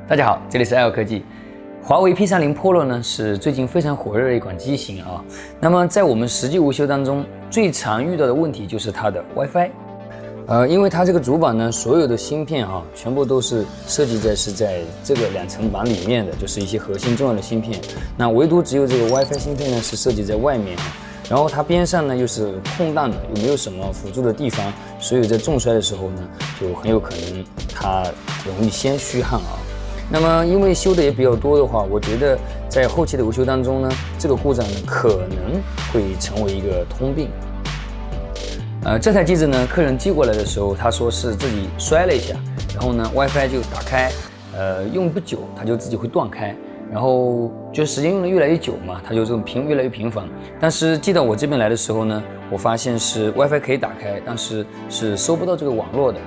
大家好，这里是 L 科技。华为 P30 Pro 呢是最近非常火热的一款机型啊。那么在我们实际维修当中，最常遇到的问题就是它的 WiFi。因为它这个主板呢，所有的芯片全部都是设计在这个2层板里面的，就是一些核心重要的芯片。那唯独只有这个 WiFi 芯片呢是设计在外面然后它边上呢又是空荡的，又没有什么辅助的地方，所以在重摔的时候呢，就很有可能它容易先虚焊那么因为修的也比较多的话，我觉得在后期的维修当中呢，这个故障呢可能会成为一个通病。这台机子呢，客人寄过来的时候，他说是自己摔了一下，然后呢 WiFi 就打开，用不久它就自己会断开，然后就时间用的越来越久嘛，它就这种越来越频繁。但是寄到我这边来的时候呢，我发现是 WiFi 可以打开，但是是收不到这个网络的。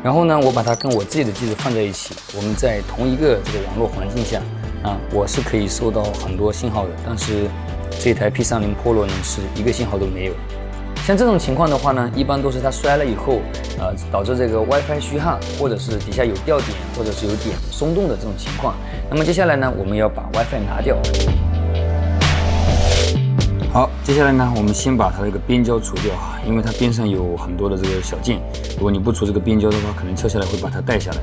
然后呢，我把它跟我自己的机子放在一起，我们在同一个这个网络环境下我是可以收到很多信号的，但是这台 P30 Pro 呢是一个信号都没有。像这种情况的话呢，一般都是它摔了以后，导致这个 WiFi 虚焊，或者是底下有掉点，或者是有点松动的这种情况。那么接下来呢，我们要把 WiFi 拿掉。好，接下来呢，我们先把它这个边胶除掉因为它边上有很多的这个小件，如果你不除这个边胶的话，可能撬下来会把它带下来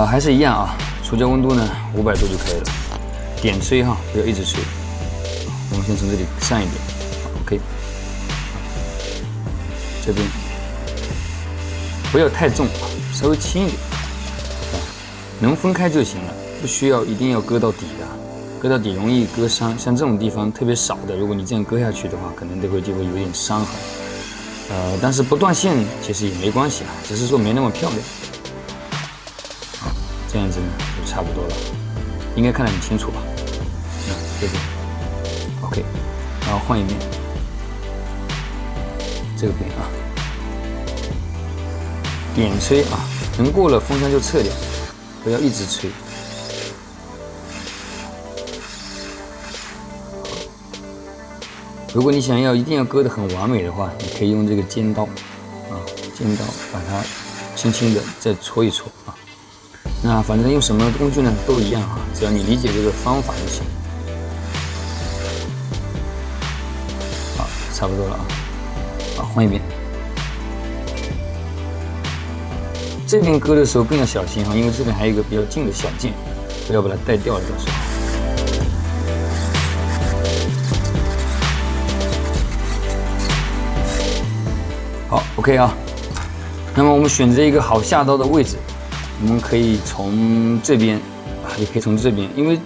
还是一样除胶温度呢500度就可以了，点吹不要一直吹。我们先从这里上一点 ，OK。这边不要太重稍微轻一点能分开就行了，不需要一定要割到底的，割到底容易割伤。像这种地方特别少的，如果你这样割下去的话，可能就会有点伤痕。但是不断线其实也没关系只是说没那么漂亮。好，这样子呢就差不多了，应该看得很清楚吧？这边 OK， 然后换一面。这个边点吹能过了风箱就撤掉，不要一直吹。如果你想要一定要割得很完美的话，你可以用这个尖刀尖刀把它轻轻的再搓一搓那反正用什么工具呢都一样只要你理解这个方法就行。好，差不多了换一边。这边割的时候更要小心因为这边还有一个比较近的小件，不要把它带掉了到时候。好 ，OK 那么我们选择一个好下刀的位置，我们可以从这边也可以从这边，因为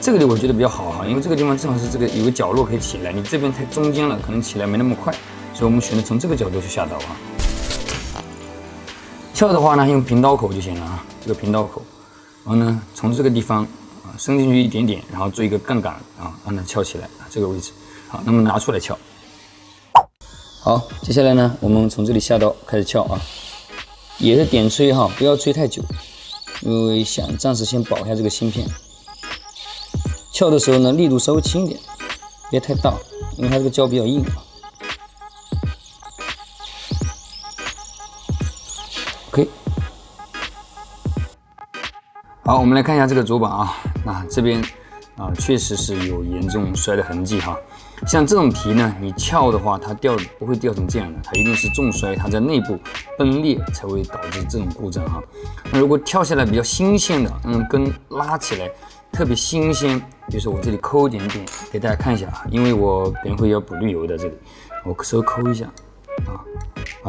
这个里我觉得比较好因为这个地方正好是这个有个角落可以起来，你这边太中间了，可能起来没那么快。所以我们选择从这个角度去下刀撬的话呢，用平刀口就行了这个平刀口，然后呢，从这个地方伸进去一点点，然后做一个杠杆让它撬起来这个位置。好，那么拿出来撬。好，接下来呢，我们从这里下刀开始撬也是点吹不要吹太久，因为想暂时先保一下这个芯片。撬的时候呢，力度稍微轻一点，别太大，因为它这个胶比较硬OK， 好，我们来看一下这个主板那这边确实是有严重摔的痕迹像这种皮呢，你撬的话，它不会掉成这样的，它一定是重摔，它在内部崩裂才会导致这种故障那如果跳下来比较新鲜的，跟拉起来特别新鲜，比如说我这里抠一点点给大家看一下因为我等会要补滤油的这里，我稍微抠一下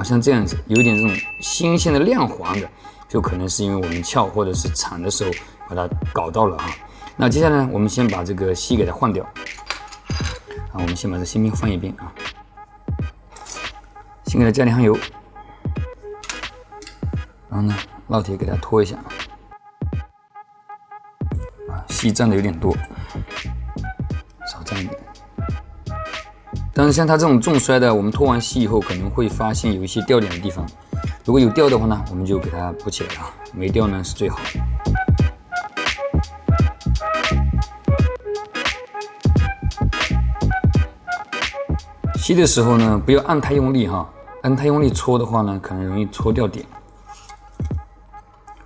像这样子有一点这种新鲜的亮黄的，就可能是因为我们撬或者是铲的时候把它搞到了那接下来呢，我们先把这个锡给它换掉我们先把这芯片换一遍先给它加点航油，然后呢烙铁给它拖一下锡沾的有点多，少沾一点。但是像它这种重摔的，我们脱完锡以后可能会发现有一些掉点的地方，如果有掉的话呢，我们就给它补起来没掉呢是最好。吸的时候呢，不要按太用力按太用力搓的话呢，可能容易搓掉点。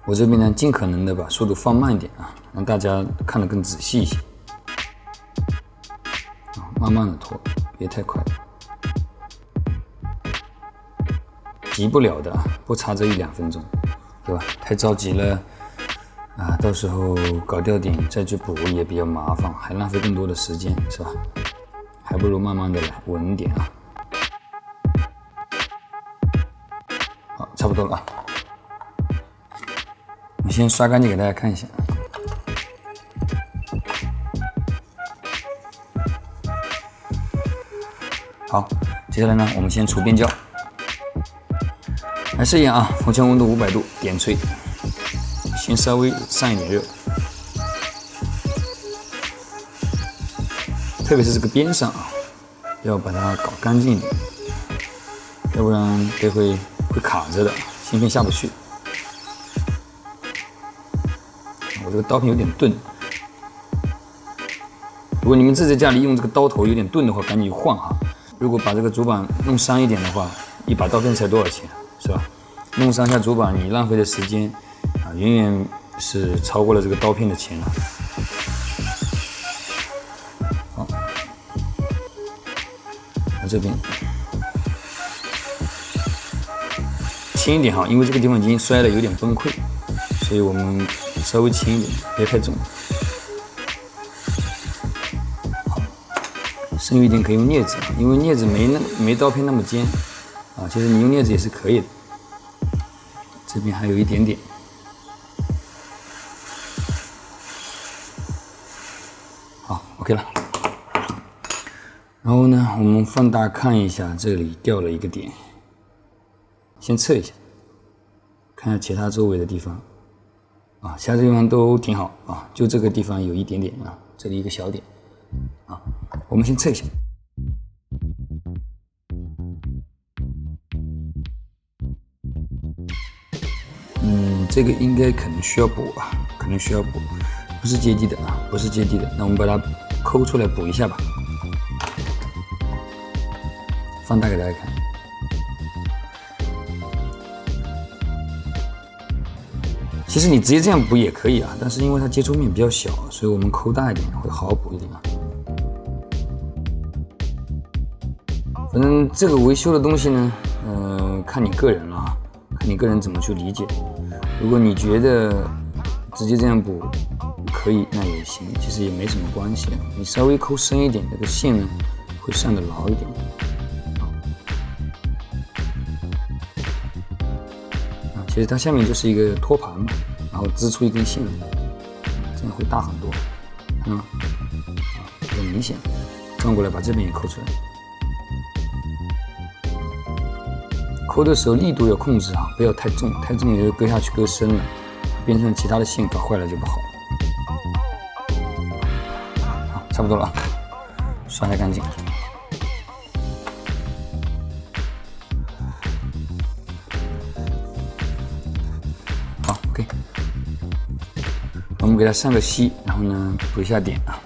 我这边呢，尽可能的把速度放慢一点啊，让大家看得更仔细一些。慢慢的拖，别太快，急不了的啊，不差这1-2分钟，对吧？太着急了啊，到时候搞掉点再去补也比较麻烦，还浪费更多的时间，是吧？还不如慢慢的来，稳一点啊。好，差不多了啊。我先刷干净给大家看一下。好，接下来呢，我们先除边胶，还是一样啊，风枪温度500度，点吹，先稍微上一点热，特别是这个边上啊，要把它搞干净一点，要不然这会卡着的，芯片下不去。我这个刀片有点钝，如果你们自己在家里用这个刀头有点钝的话，赶紧换哈。如果把这个主板弄伤一点的话，一把刀片才多少钱，是吧？弄伤一下主板，你浪费的时间啊，远远是超过了这个刀片的钱了。好，到这边轻一点哈，因为这个地方已经摔了有点崩溃，所以我们稍微轻一点，别太重。剩余一点可以用镊子，因为镊子没刀片那么尖啊。其实你用镊子也是可以的。这边还有一点点。好 ，OK 了。然后呢，我们放大看一下，这里掉了一个点，先测一下，看下其他周围的地方啊，其他地方都挺好啊，就这个地方有一点点啊，这里一个小点。啊，我们先测一下。这个应该可能需要补啊，可能需要补，不是接地的啊，不是接地的。那我们把它抠出来补一下吧。放大给大家看。其实你直接这样补也可以啊，但是因为它接触面比较小，所以我们抠大一点会好好补一点啊。反正这个维修的东西呢，看你个人了啊，看你个人怎么去理解。如果你觉得直接这样补可以，那也行，其实也没什么关系。你稍微抠深一点，这个线呢会上得牢一点。其实它下面就是一个托盘嘛，然后织出一根线来，这样会大很多，看到吗？很明显。转过来把这边也抠出来。抠的时候力度要控制好，不要太重，太重你就割下去割深了，变成其他的线搞坏了就不好。好，差不多了啊，刷太干净。好 ，OK， 我们给它上个锡，然后呢补一下点啊，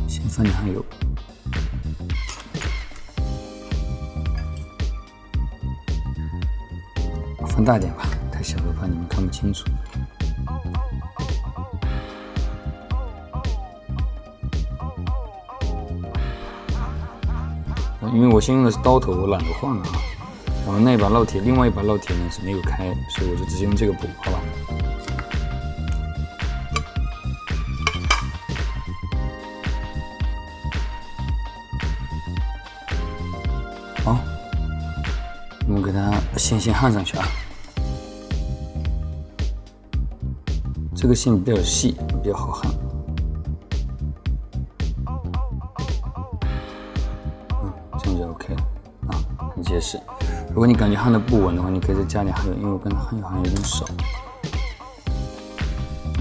先放点汗油。放大点吧，太小了怕你们看不清楚。因为我先用的是刀头，我懒得换了啊。然后那一把烙铁，另外一把烙铁呢是没有开，所以我就直接用这个补，好吧？好，我们给它线先焊上去啊。这个线比较细，比较好焊。这样就 OK 了啊，很结实。如果你感觉焊的不稳的话，你可以再加点焊油，因为我刚才焊油好像有点少。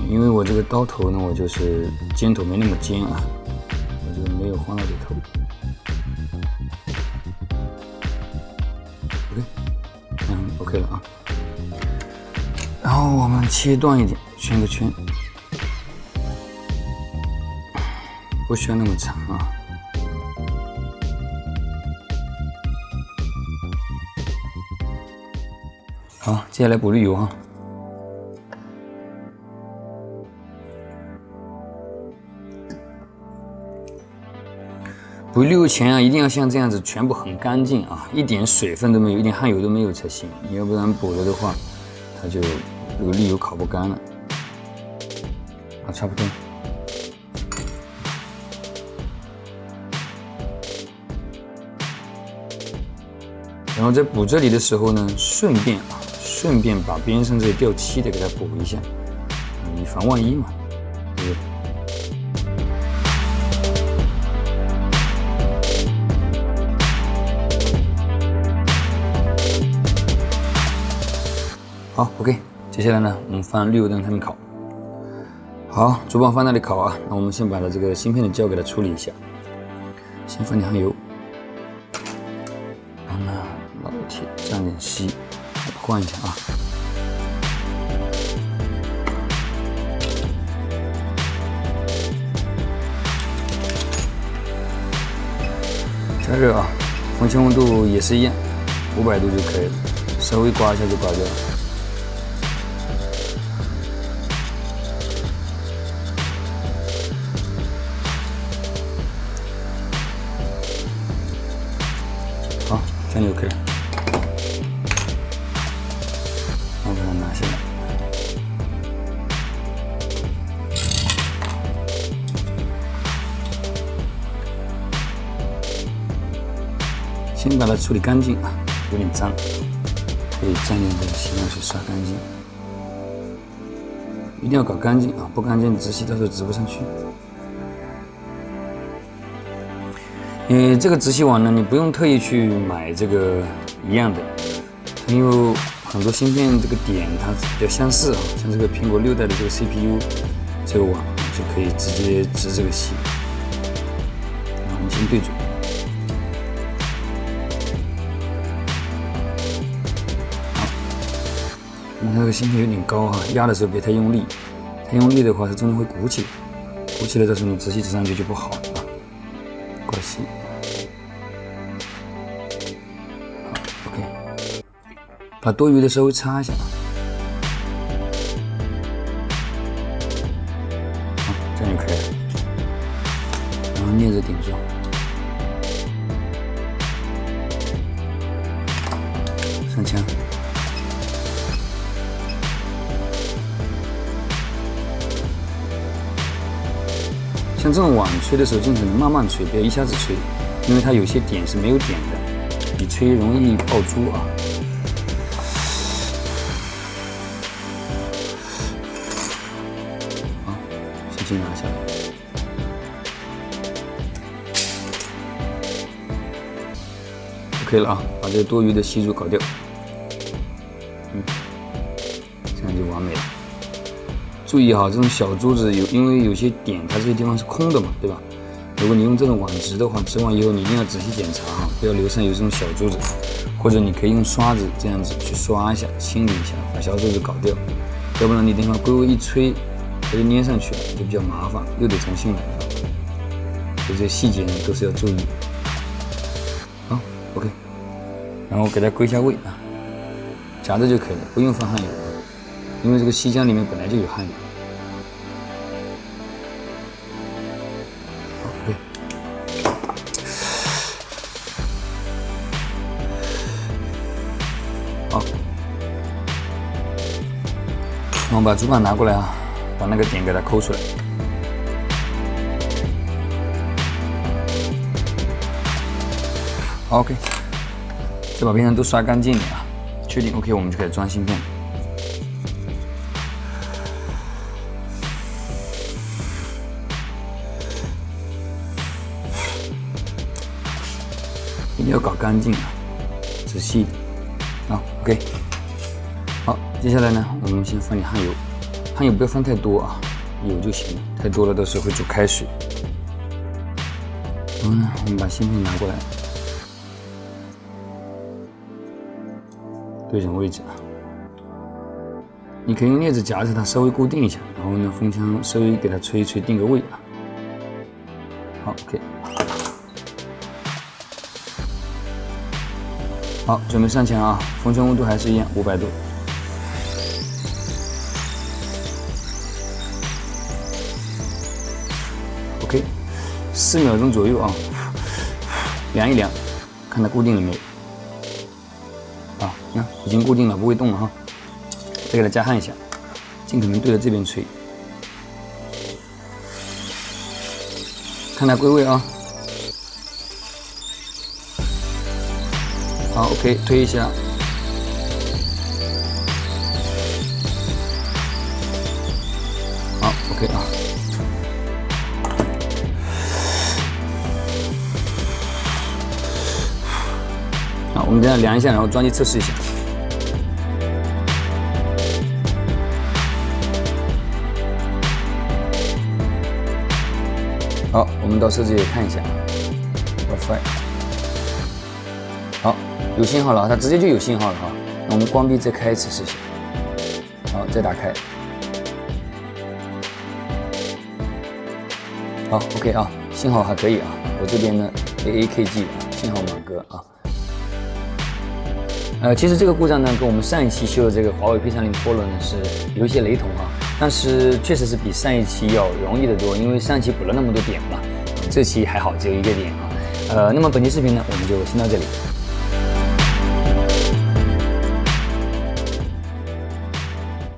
因为我这个刀头呢，我就是尖头没那么尖啊，我这个没有黄老铁头。OK 了啊，然后我们切断一点，圈个圈，不需要那么长啊。好，接下来补滤油哈。补滤油前啊，一定要像这样子，全部很干净啊，一点水分都没有，一点汗油都没有才行。你要不然补了的话，它就这个滤油烤不干了。啊，差不多。然后在补这里的时候呢，顺便把边上这个掉漆的给它补一下，以防万一嘛，对不对？好 ，OK， 接下来呢，我们放滤油灯上面烤。好，主板放那里烤啊。那我们先把它这个芯片的胶给它处理一下，先放点汗油，然后呢，老铁沾点稀，换一下啊。加热啊，风切温度也是一样，500度就可以了，稍微刮一下就刮掉了。好，这样就可以了。然后把它拿下来。先把它处理干净啊，有点脏，可以沾点这个洗面水刷干净。一定要搞干净啊，不干净直吸到时候直不上去。这个直吸网呢，你不用特意去买这个一样的，因为很多芯片这个点它比较相似啊，像这个苹果6代的这个 CPU 这个网就可以直接直这个吸。我们先对准。它这个芯片有点高哈，压的时候别太用力，太用力的话它中间会鼓起来，鼓起来的时候你直吸直上去就不好了啊。过吸，好 ，OK， 把多余的稍微擦一下，好，这样就可以了。然后镊子顶住，上枪。像这种网吹的时候，尽可能慢慢吹，不要一下子吹，因为它有些点是没有点的，你吹容易爆珠啊。好，先拿下来。OK 了啊，把这个多余的吸珠搞掉。这样就完美了。注意哈，这种小珠子因为有些点它这些地方是空的嘛，对吧？如果你用这种网直的话，直完以后你一定要仔细检查哈，不要留上有这种小珠子，或者你可以用刷子这样子去刷一下，清理一下，把小珠子搞掉，要不然你等会归位一吹，它就粘上去了，就比较麻烦，又得重新来了。所以这些细节呢都是要注意。好 ，OK， 然后给它归一下位啊，夹着就可以了，不用放汗油。因为这个吸浆里面本来就有汗油。OK， 好，然后把主板拿过来啊，把那个点给它抠出来。OK， 再把边上都刷干净点啊，确定 OK， 我们就开始装芯片。一定要搞干净啊，仔细的。好 ，OK， 好，接下来呢，我们先放点汗油，汗油不要放太多啊，有就行了，太多了到时候会煮开水。然后呢，我们把芯片拿过来，对准位置啊。你可以用镊子夹着它，稍微固定一下，然后呢，风枪稍微给它吹一吹，定个位啊。好 ，OK。好，准备上墙啊！风圈温度还是一样，500度。4秒钟左右啊，量一量，看它固定了没有。啊，那已经固定了，不会动了哈。再给它加焊一下，尽可能对着这边吹，看它归位啊。好 ，OK， 推一下。好 ，OK 啊。好，我们这样量一下，然后装机测试一下。好，我们到设置页看一下 WiFi。好，有信号了，它直接就有信号了啊。那我们关闭再开一次试试。好，再打开。好 ，OK 啊，信号还可以啊。我这边呢 AAKG 啊，信号满格啊。其实这个故障呢，跟我们上一期修的这个华为 P30 Pro 呢是有一些雷同啊，但是确实是比上一期要容易得多，因为上一期补了那么多点嘛，这期还好只有1个点啊。那么本期视频呢，我们就先到这里。